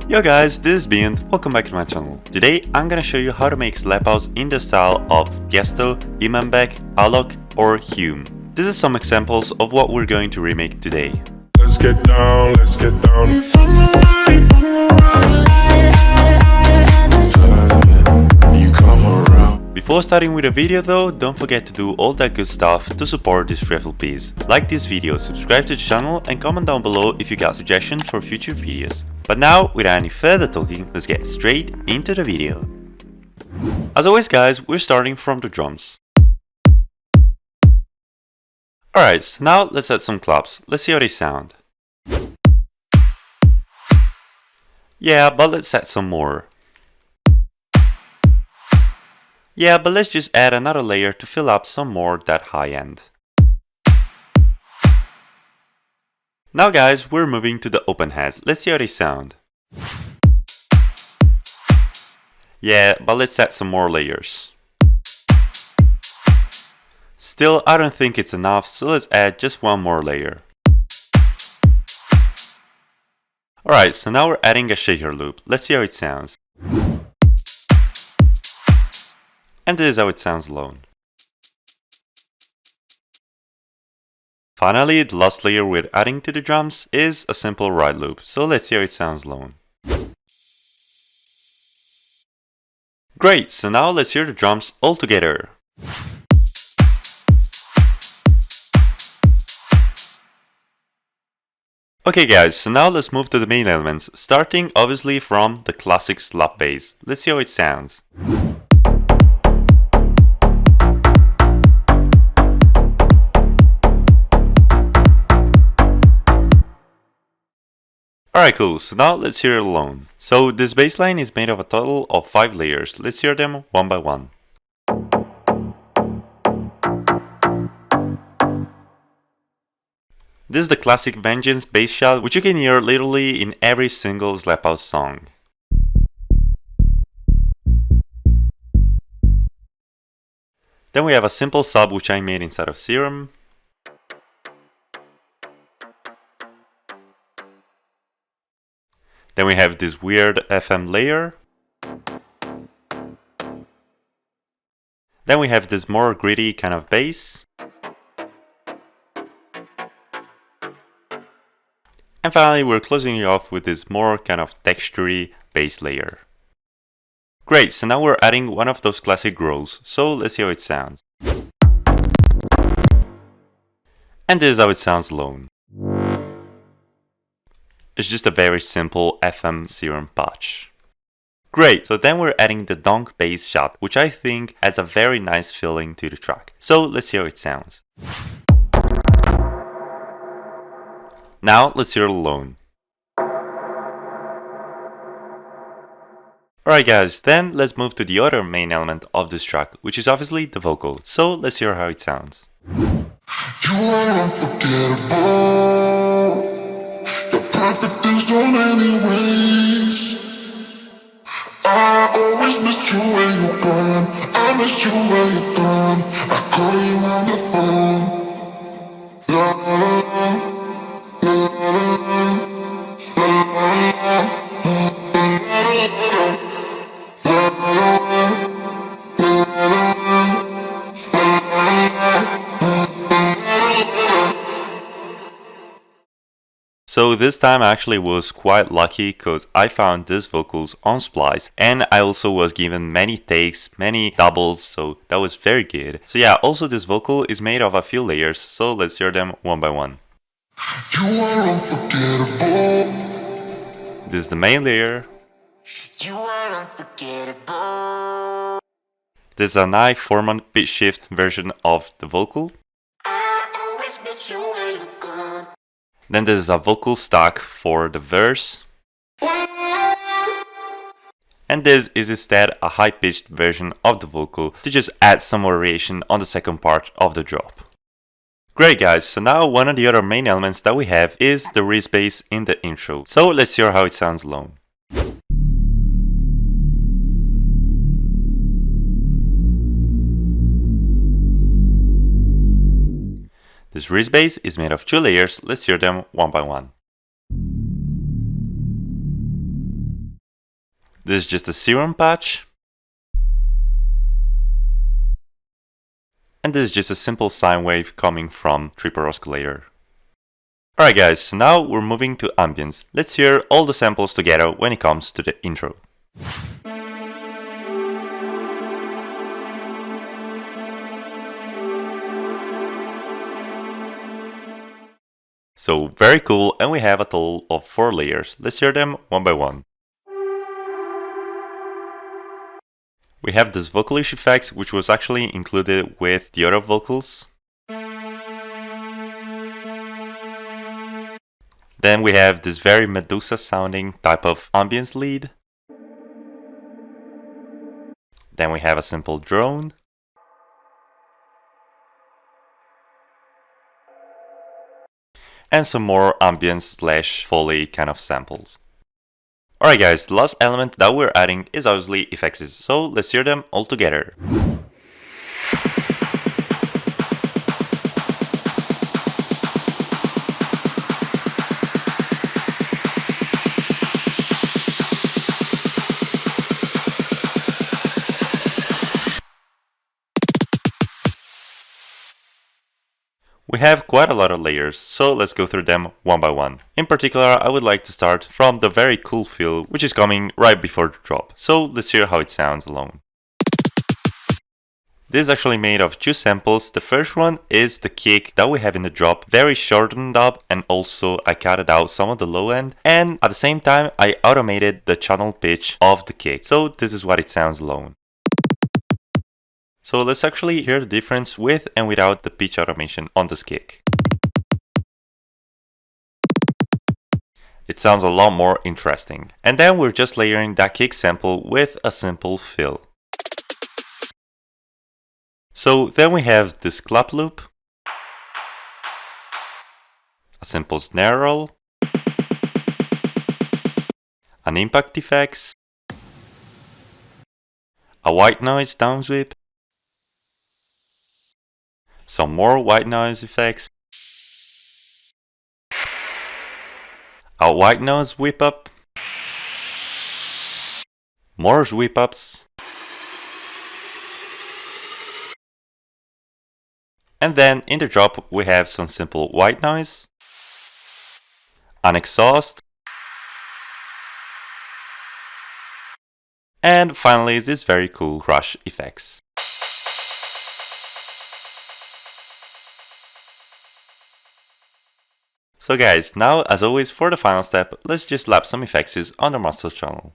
Yo guys, this is BIONT, welcome back to my channel. Today I'm gonna show you how to make slap house in the style of Tiësto, Imanbek, Alok or HVME. This is some examples of what we're going to remake today. Let's get down, let's get down. Before starting with the video though, don't forget to do all that good stuff to support this raffle piece. Like this video, subscribe to the channel and comment down below if you got suggestions for future videos. But now, without any further talking, let's get straight into the video. As always guys, we're starting from the drums. Alright, so now let's add some claps, let's see how they sound. Yeah, but let's add some more. Yeah, but let's just add another layer to fill up some more that high end. Now guys, we're moving to the open heads, let's see how they sound. Yeah, but let's add some more layers. Still, I don't think it's enough, so let's add just one more layer. Alright, so now we're adding a shaker loop, let's see how it sounds. And this is how it sounds alone. Finally, the last layer we're adding to the drums is a simple ride loop, so let's see how it sounds alone. Great, so now let's hear the drums all together. Okay guys, so now let's move to the main elements, starting obviously from the classic slap bass. Let's see how it sounds. Alright cool, so now let's hear it alone. So this bass line is made of a total of 5 layers, let's hear them one by one. This is the classic Vengeance bass shot, which you can hear literally in every single slap house song. Then we have a simple sub which I made inside of Serum. Then we have this weird FM layer. Then we have this more gritty kind of bass. And finally we're closing it off with this more kind of textury bass layer. Great, so now we're adding one of those classic growls, so let's see how it sounds. And this is how it sounds alone. It's just a very simple FM Serum patch. Great, so then we're adding the donk bass shot, which I think adds a very nice feeling to the track. So let's see how it sounds. Now let's hear it alone. Alright guys, then let's move to the other main element of this track, which is obviously the vocal. So let's hear how it sounds. You are unforgettable. Perfect is done anyways. I always miss you when you're gone. I miss you when you're gone. I call you on the phone. La la la la So this time I actually was quite lucky because I found these vocals on Splice and I also was given many takes, many doubles, so that was very good. So yeah, also this vocal is made of a few layers, so let's hear them one by one. You are unforgettable. This is the main layer. You are unforgettable. This is a high 4-month pitch shift version of the vocal. I always miss you when you're gone. Then this is a vocal stack for the verse. And this is instead a high-pitched version of the vocal to just add some variation on the second part of the drop. Great guys, so now one of the other main elements that we have is the res bass in the intro. So let's hear how it sounds alone. This res bass is made of 2 layers, let's hear them one by one. This is just a serum patch. And this is just a simple sine wave coming from triple oscillator. Alright guys, so now we're moving to Ambience. Let's hear all the samples together when it comes to the intro. So very cool, and we have a total of 4 layers. Let's hear them one by one. We have this vocalish effects, which was actually included with the other vocals. Then we have this very Medusa sounding type of ambience lead. Then we have a simple drone. And some more ambience / Foley kind of samples. Alright guys, the last element that we're adding is obviously effects, so let's hear them all together. We have quite a lot of layers, so let's go through them one by one. In particular, I would like to start from the very cool feel, which is coming right before the drop. So let's hear how it sounds alone. This is actually made of 2 samples. The first one is the kick that we have in the drop, very shortened up, and also I cutted out some of the low end, and at the same time I automated the channel pitch of the kick. So this is what it sounds alone. So let's actually hear the difference with and without the pitch automation on this kick. It sounds a lot more interesting. And then we're just layering that kick sample with a simple fill. So then we have this clap loop, a simple snare roll, an impact effects, a white noise downsweep, some more white noise effects, a white noise whip up, more whip ups, and then in the drop we have some simple white noise, an exhaust, and finally this very cool crush effects. So guys, now as always for the final step, let's just slap some effects on the master channel.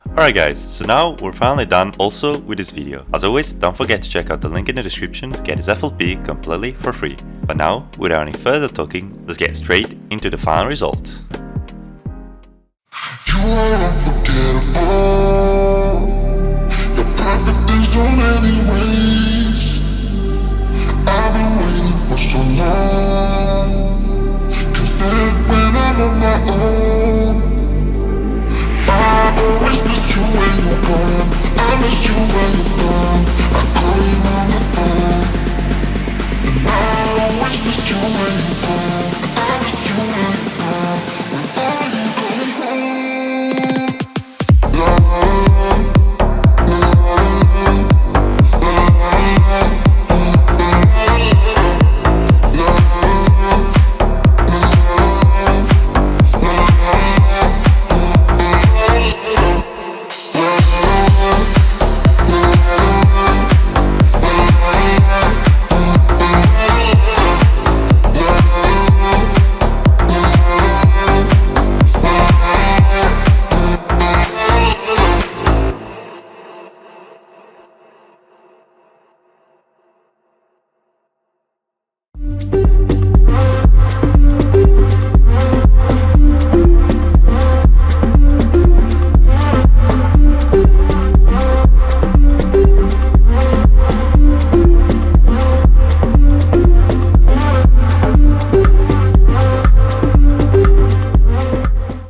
Alright guys, so now we're finally done also with this video. As always, don't forget to check out the link in the description to get this FLP completely for free. But now, without any further talking, let's get straight into the final result. You are unforgettable. You're perfect in so many ways. I've been waiting for so long. 'Cause there's